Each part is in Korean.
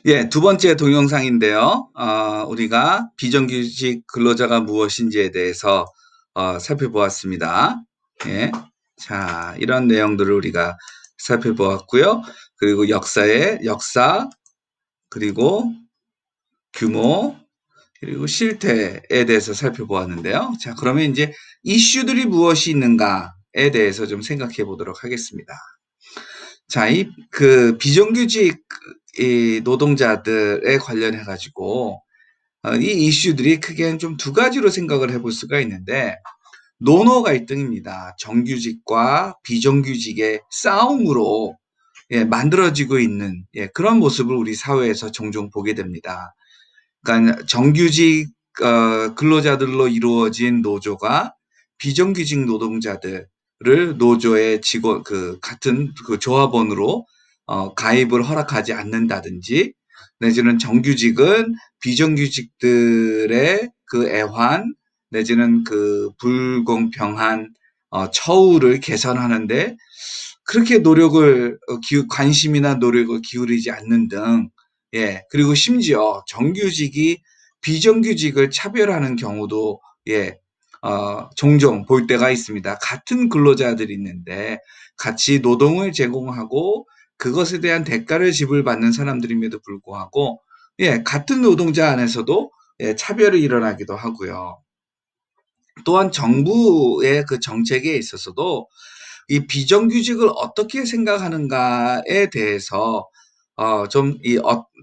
예, 두 번째 동영상인데요. 우리가 비정규직 근로자가 무엇인지에 대해서 살펴보았습니다. 예. 자, 이런 내용들을 우리가 살펴보았고요. 그리고 역사, 그리고 규모, 그리고 실태에 대해서 살펴보았는데요. 자, 그러면 이제 이슈들이 무엇이 있는가에 대해서 좀 생각해 보도록 하겠습니다. 자, 비정규직 이 노동자들에 관련해 가지고 이 이슈들이 크게는 좀 두 가지로 생각을 해볼 수가 있는데, 노노 갈등입니다. 정규직과 비정규직의 싸움으로 만들어지고 있는 그런 모습을 우리 사회에서 종종 보게 됩니다. 그러니까 정규직 근로자들로 이루어진 노조가 비정규직 노동자들을 노조의 직원 같은 그 조합원으로 가입을 허락하지 않는다든지, 내지는 정규직은 비정규직들의 그 애환 내지는 그 불공평한 처우를 개선하는데 그렇게 관심이나 노력을 기울이지 않는 등, 그리고 심지어 정규직이 비정규직을 차별하는 경우도 종종 볼 때가 있습니다. 같은 근로자들이 있는데 같이 노동을 제공하고 그것에 대한 대가를 지불받는 사람들임에도 불구하고 같은 노동자 안에서도 차별이 일어나기도 하고요. 또한 정부의 그 정책에 있어서도 이 비정규직을 어떻게 생각하는가에 대해서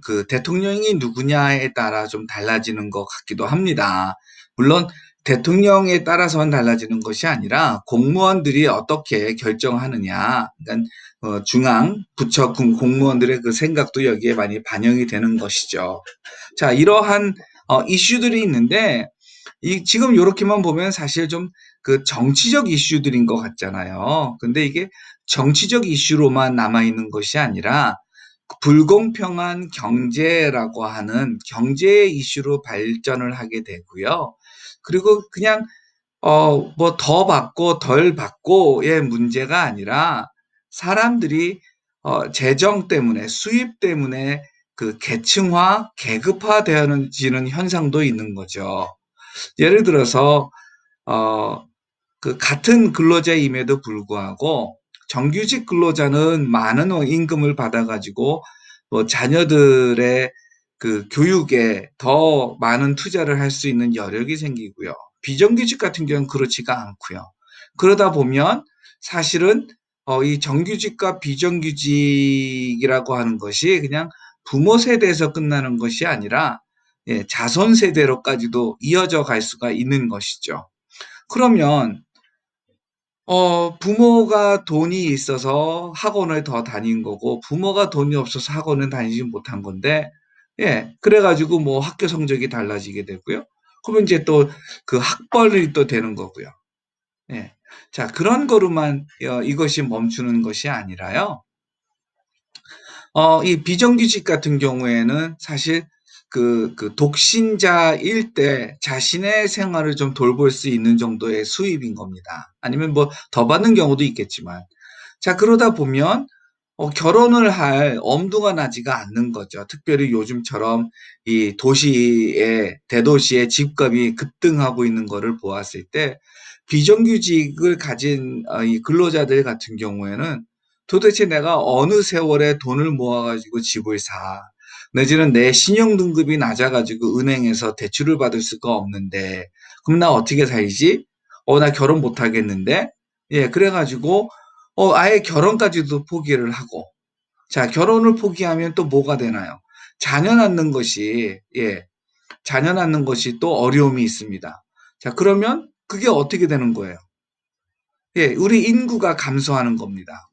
그 대통령이 누구냐에 따라 좀 달라지는 것 같기도 합니다. 물론 대통령에 따라서만 달라지는 것이 아니라 공무원들이 어떻게 결정하느냐, 그러니까 중앙 부처 공무원들의 그 생각도 여기에 많이 반영이 되는 것이죠. 자, 이러한 이슈들이 있는데 지금 요렇게만 보면 사실 좀 그 정치적 이슈들인 것 같잖아요. 근데 이게 정치적 이슈로만 남아있는 것이 아니라 불공평한 경제라고 하는 경제 이슈로 발전을 하게 되고요. 그리고 그냥 뭐 더 받고 덜 받고의 문제가 아니라 사람들이 재정 때문에, 수입 때문에 그 계층화, 계급화되어지는 현상도 있는 거죠. 예를 들어서 어 그 같은 근로자임에도 불구하고 정규직 근로자는 많은 임금을 받아 가지고 뭐 자녀들의 그 교육에 더 많은 투자를 할 수 있는 여력이 생기고요. 비정규직 같은 경우는 그렇지가 않고요. 그러다 보면 사실은 이 정규직과 비정규직이라고 하는 것이 그냥 부모 세대에서 끝나는 것이 아니라 자손 세대로까지도 이어져 갈 수가 있는 것이죠. 그러면 부모가 돈이 있어서 학원을 더 다닌 거고 부모가 돈이 없어서 학원을 다니지 못한 건데, 그래 가지고 뭐 학교 성적이 달라지게 되고요. 그러면 이제 또 그 학벌이 또 되는 거고요. 예. 자, 그런 거로만 이것이 멈추는 것이 아니라요. 이 비정규직 같은 경우에는 사실 그 독신자일 때 자신의 생활을 좀 돌볼 수 있는 정도의 수입인 겁니다. 아니면 뭐 더 받는 경우도 있겠지만. 자, 그러다 보면 결혼을 할 엄두가 나지가 않는 거죠. 특별히 요즘처럼 이 대도시의 집값이 급등하고 있는 거를 보았을 때 비정규직을 가진 이 근로자들 같은 경우에는 도대체 내가 어느 세월에 돈을 모아 가지고 집을 사, 내지는 내 신용 등급이 낮아 가지고 은행에서 대출을 받을 수가 없는데 그럼 나 어떻게 살지? 나 결혼 못 하겠는데? 그래 가지고 아예 결혼까지도 포기를 하고, 자, 결혼을 포기하면 또 뭐가 되나요? 자녀 낳는 것이 자녀 낳는 것이 또 어려움이 있습니다. 자, 그러면 그게 어떻게 되는 거예요? 우리 인구가 감소하는 겁니다.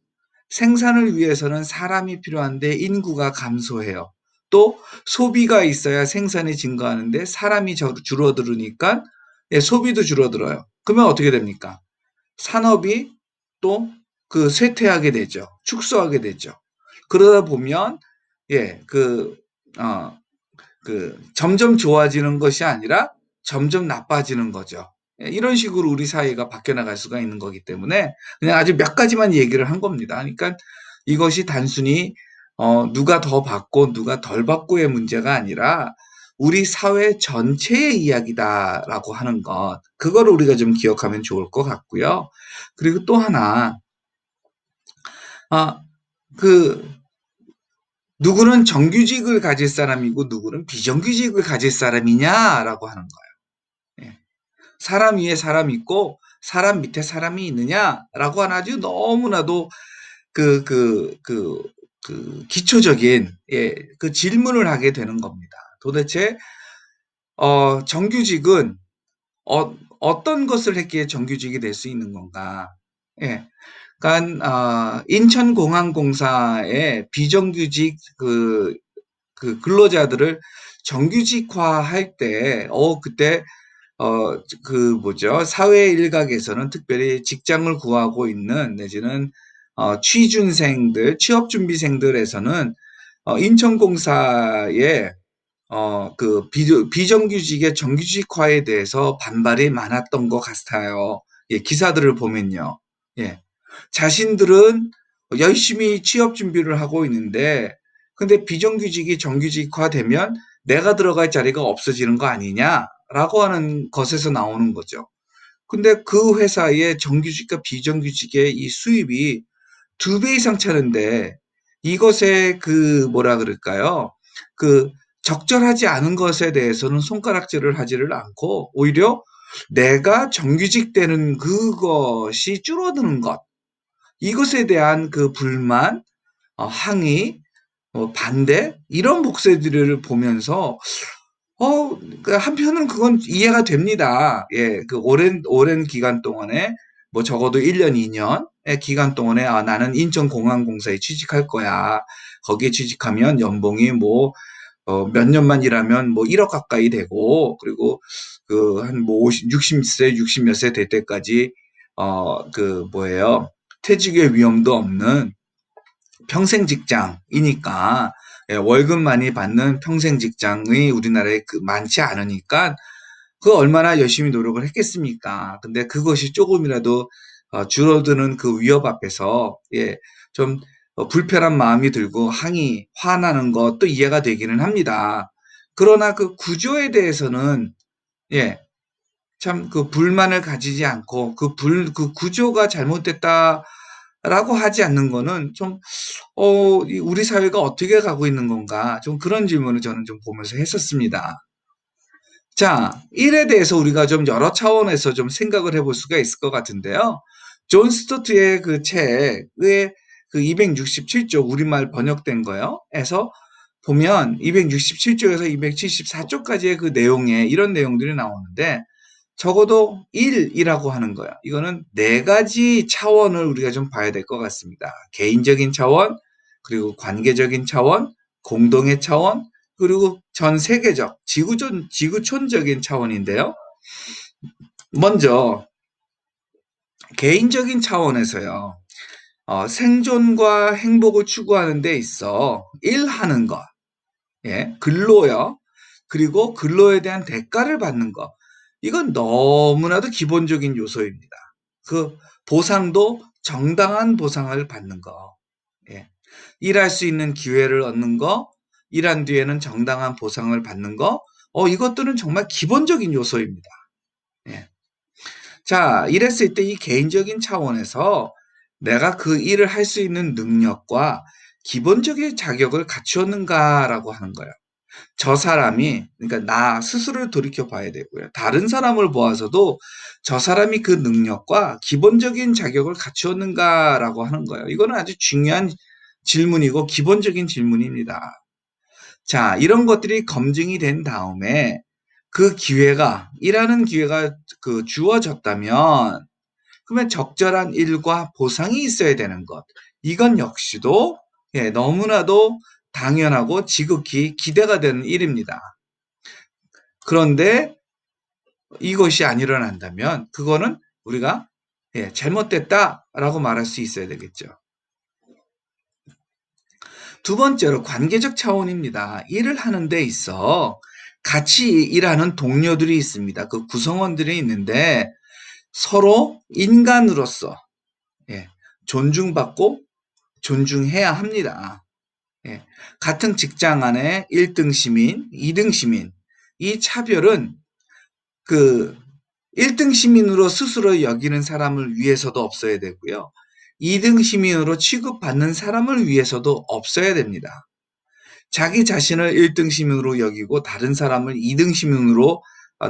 생산을 위해서는 사람이 필요한데 인구가 감소해요. 또 소비가 있어야 생산이 증가하는데 사람이 줄어들으니까 소비도 줄어들어요. 그러면 어떻게 됩니까? 산업이 또 그 쇠퇴하게 되죠. 축소하게 되죠. 그러다 보면 예, 점점 좋아지는 것이 아니라 점점 나빠지는 거죠. 이런 식으로 우리 사회가 바뀌어 나갈 수가 있는 거기 때문에 그냥 아주 몇 가지만 얘기를 한 겁니다. 그러니까 이것이 단순히 누가 더 받고 누가 덜 받고의 문제가 아니라 우리 사회 전체의 이야기다라고 하는 것, 그거를 우리가 좀 기억하면 좋을 것 같고요. 그리고 또 하나, 아, 그 누구는 정규직을 가질 사람이고 누구는 비정규직을 가질 사람이냐라고 하는 거예요. 예. 사람 위에 사람 있고 사람 밑에 사람이 있느냐라고 하는 아주 너무나도 그, 그, 그, 기초적인, 예, 그 질문을 하게 되는 겁니다. 도대체, 정규직은, 어떤 것을 했기에 정규직이 될 수 있는 건가? 예. 그러니까, 인천공항공사의 비정규직 근로자들을 정규직화할 때, 그때 사회 일각에서는 특별히 직장을 구하고 있는 내지는 취준생들, 취업준비생들에서는 인천공사의 비정규직의 정규직화에 대해서 반발이 많았던 것 같아요. 예, 기사들을 보면요. 예. 자신들은 열심히 취업 준비를 하고 있는데, 근데 비정규직이 정규직화되면 내가 들어갈 자리가 없어지는 거 아니냐라고 하는 것에서 나오는 거죠. 근데 그 회사의 정규직과 비정규직의 이 수입이 2배 이상 차는데 이것에 뭐라 그럴까요? 그 적절하지 않은 것에 대해서는 손가락질을 하지를 않고 오히려 내가 정규직 되는 그것이 줄어드는 것, 이것에 대한 그 불만, 항의, 반대 이런 목소리들을 보면서 한편은 그건 이해가 됩니다. 예, 그 오랜 기간 동안에, 뭐 적어도 1년, 2년의 기간 동안에, 나는 인천공항공사에 취직할 거야. 거기에 취직하면 연봉이 뭐, 몇 년만 일하면 뭐 1억 가까이 되고, 그리고 한 뭐 60세, 60 몇 세 될 때까지, 퇴직의 위험도 없는 평생 직장이니까, 예, 월급 많이 받는 평생 직장이 우리나라에 많지 않으니까 그 얼마나 열심히 노력을 했겠습니까? 근데 그것이 조금이라도 줄어드는 그 위협 앞에서, 예, 좀 불편한 마음이 들고 화나는 것도 이해가 되기는 합니다. 그러나 그 구조에 대해서는, 예, 참 그 불만을 가지지 않고 그 구조가 잘못됐다라고 하지 않는 거는 좀 우리 사회가 어떻게 가고 있는 건가? 좀 그런 질문을 저는 좀 보면서 했었습니다. 자, 일에 대해서 우리가 좀 여러 차원에서 좀 생각을 해볼 수가 있을 것 같은데요. 존 스토트의 그 책의 그 267쪽 우리말 번역된 거요. 에서 보면 267쪽에서 274쪽까지의 그 내용에 이런 내용들이 나오는데 적어도 일이라고 하는 거야. 이거는 네 가지 차원을 우리가 좀 봐야 될 것 같습니다. 개인적인 차원, 그리고 관계적인 차원, 공동의 차원, 그리고 전 세계적, 지구촌적인 차원인데요. 먼저 개인적인 차원에서요. 생존과 행복을 추구하는 데 있어 일하는 것, 예, 근로요. 그리고 근로에 대한 대가를 받는 것. 이건 너무나도 기본적인 요소입니다. 그 보상도 정당한 보상을 받는 거. 예. 일할 수 있는 기회를 얻는 거, 일한 뒤에는 정당한 보상을 받는 거, 이것들은 정말 기본적인 요소입니다. 예. 자, 이랬을 때 이 개인적인 차원에서 내가 그 일을 할 수 있는 능력과 기본적인 자격을 갖추었는가라고 하는 거예요. 저 사람이, 그러니까 나 스스로를 돌이켜 봐야 되고요. 다른 사람을 보아서도 저 사람이 그 능력과 기본적인 자격을 갖추었는가라고 하는 거예요. 이거는 아주 중요한 질문이고 기본적인 질문입니다. 자, 이런 것들이 검증이 된 다음에 일하는 기회가 주어졌다면, 그러면 적절한 일과 보상이 있어야 되는 것. 이건 역시도, 예, 너무나도 당연하고 지극히 기대가 되는 일입니다. 그런데 이것이 안 일어난다면, 그거는 우리가, 예, 잘못됐다라고 말할 수 있어야 되겠죠. 두 번째로 관계적 차원입니다. 일을 하는 데 있어 같이 일하는 동료들이 있습니다. 그 구성원들이 있는데 서로 인간으로서, 예, 존중받고 존중해야 합니다. 예. 같은 직장 안에 1등 시민, 2등 시민, 이 차별은 그 1등 시민으로 스스로 여기는 사람을 위해서도 없어야 되고요. 2등 시민으로 취급받는 사람을 위해서도 없어야 됩니다. 자기 자신을 1등 시민으로 여기고 다른 사람을 2등 시민으로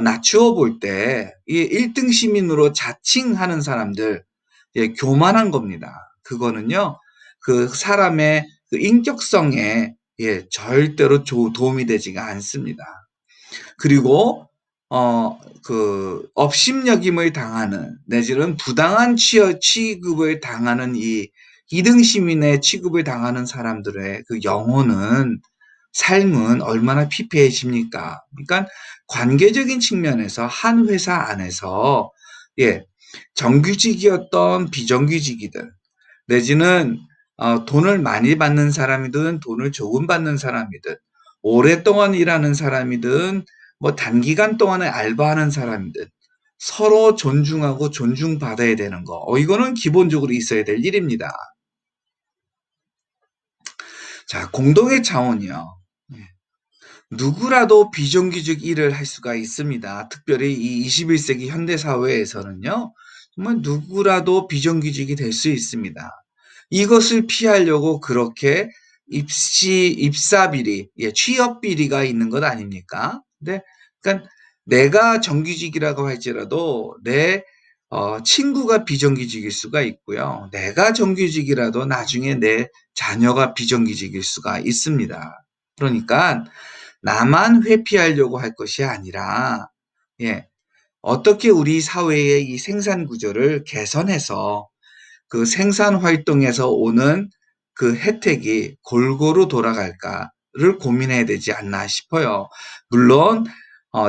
낮추어 볼 때 이 1등 시민으로 자칭하는 사람들, 예, 교만한 겁니다. 그거는요, 그 사람의 그 인격성에, 예, 절대로 도움이 되지가 않습니다. 그리고 업신여김을 당하는 내지는 부당한 취급을 당하는 이 2등 시민의 취급을 당하는 사람들의 그 영혼은, 삶은 얼마나 피폐해집니까? 그러니까 관계적인 측면에서 한 회사 안에서, 예, 정규직이었던 비정규직이든 내지는 돈을 많이 받는 사람이든 돈을 조금 받는 사람이든 오랫동안 일하는 사람이든 뭐 단기간 동안에 알바하는 사람이든 서로 존중하고 존중받아야 되는 거. 이거는 기본적으로 있어야 될 일입니다. 자, 공동의 차원이요. 누구라도 비정규직 일을 할 수가 있습니다. 특별히 이 21세기 현대 사회에서는요. 정말 누구라도 비정규직이 될 수 있습니다. 이것을 피하려고 그렇게 입사 비리, 예, 취업 비리가 있는 것 아닙니까? 근데 그러니까 내가 정규직이라고 할지라도 내 친구가 비정규직일 수가 있고요. 내가 정규직이라도 나중에 내 자녀가 비정규직일 수가 있습니다. 그러니까 나만 회피하려고 할 것이 아니라, 예, 어떻게 우리 사회의 이 생산 구조를 개선해서 그 생산 활동에서 오는 그 혜택이 골고루 돌아갈까를 고민해야 되지 않나 싶어요. 물론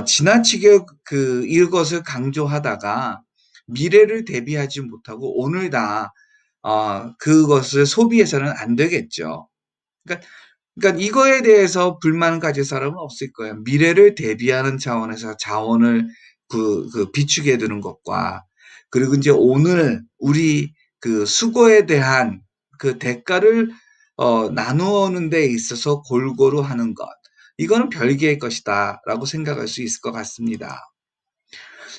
지나치게 이것을 강조하다가 미래를 대비하지 못하고 오늘 다 그것을 소비해서는 안 되겠죠. 그러니까 이거에 대해서 불만을 가질 사람은 없을 거예요. 미래를 대비하는 차원에서 자원을 비축해 두는 것과, 그리고 이제 오늘 우리 그 수고에 대한 그 대가를 나누는 데 있어서 골고루 하는 것. 이거는 별개의 것이다라고 생각할 수 있을 것 같습니다.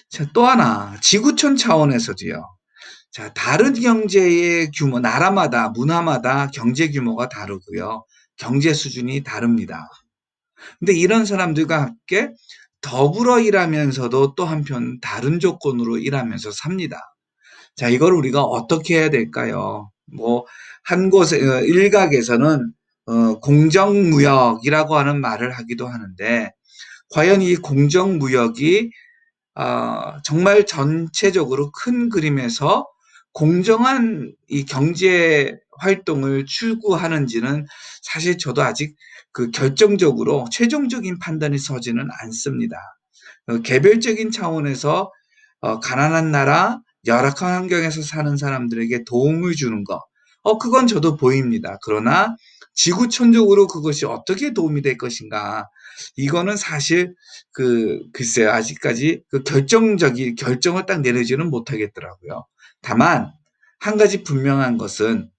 자, 또 하나, 지구촌 차원에서도요. 자, 다른 경제의 규모, 나라마다, 문화마다 경제 규모가 다르고요. 경제 수준이 다릅니다. 근데 이런 사람들과 함께 더불어 일하면서도 또 한편 다른 조건으로 일하면서 삽니다. 자, 이걸 우리가 어떻게 해야 될까요? 뭐, 한 곳에, 일각에서는, 공정무역이라고 하는 말을 하기도 하는데, 과연 이 공정무역이 정말 전체적으로 큰 그림에서 공정한 이 경제 활동을 추구하는지는 사실 저도 아직 그 결정적으로 최종적인 판단이 서지는 않습니다. 개별적인 차원에서 가난한 나라, 열악한 환경에서 사는 사람들에게 도움을 주는 거, 그건 저도 보입니다. 그러나 지구촌적으로 그것이 어떻게 도움이 될 것인가, 이거는 사실 글쎄요, 아직까지 그 결정을 딱 내리지는 못하겠더라고요. 다만 한 가지 분명한 것은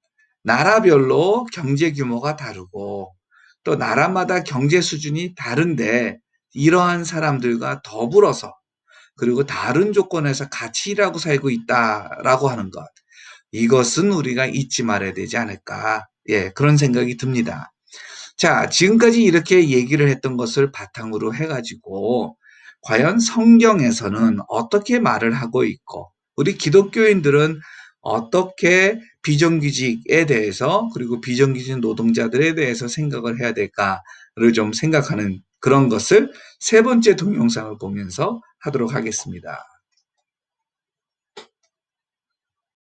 나라별로 경제 규모가 다르고 또 나라마다 경제 수준이 다른데, 이러한 사람들과 더불어서 그리고 다른 조건에서 같이 일하고 살고 있다라고 하는 것, 이것은 우리가 잊지 말아야 되지 않을까, 예, 그런 생각이 듭니다. 자, 지금까지 이렇게 얘기를 했던 것을 바탕으로 해가지고 과연 성경에서는 어떻게 말을 하고 있고 우리 기독교인들은 어떻게 비정규직에 대해서 그리고 비정규직 노동자들에 대해서 생각을 해야 될까를 좀 생각하는 그런 것을 세 번째 동영상을 보면서 하도록 하겠습니다.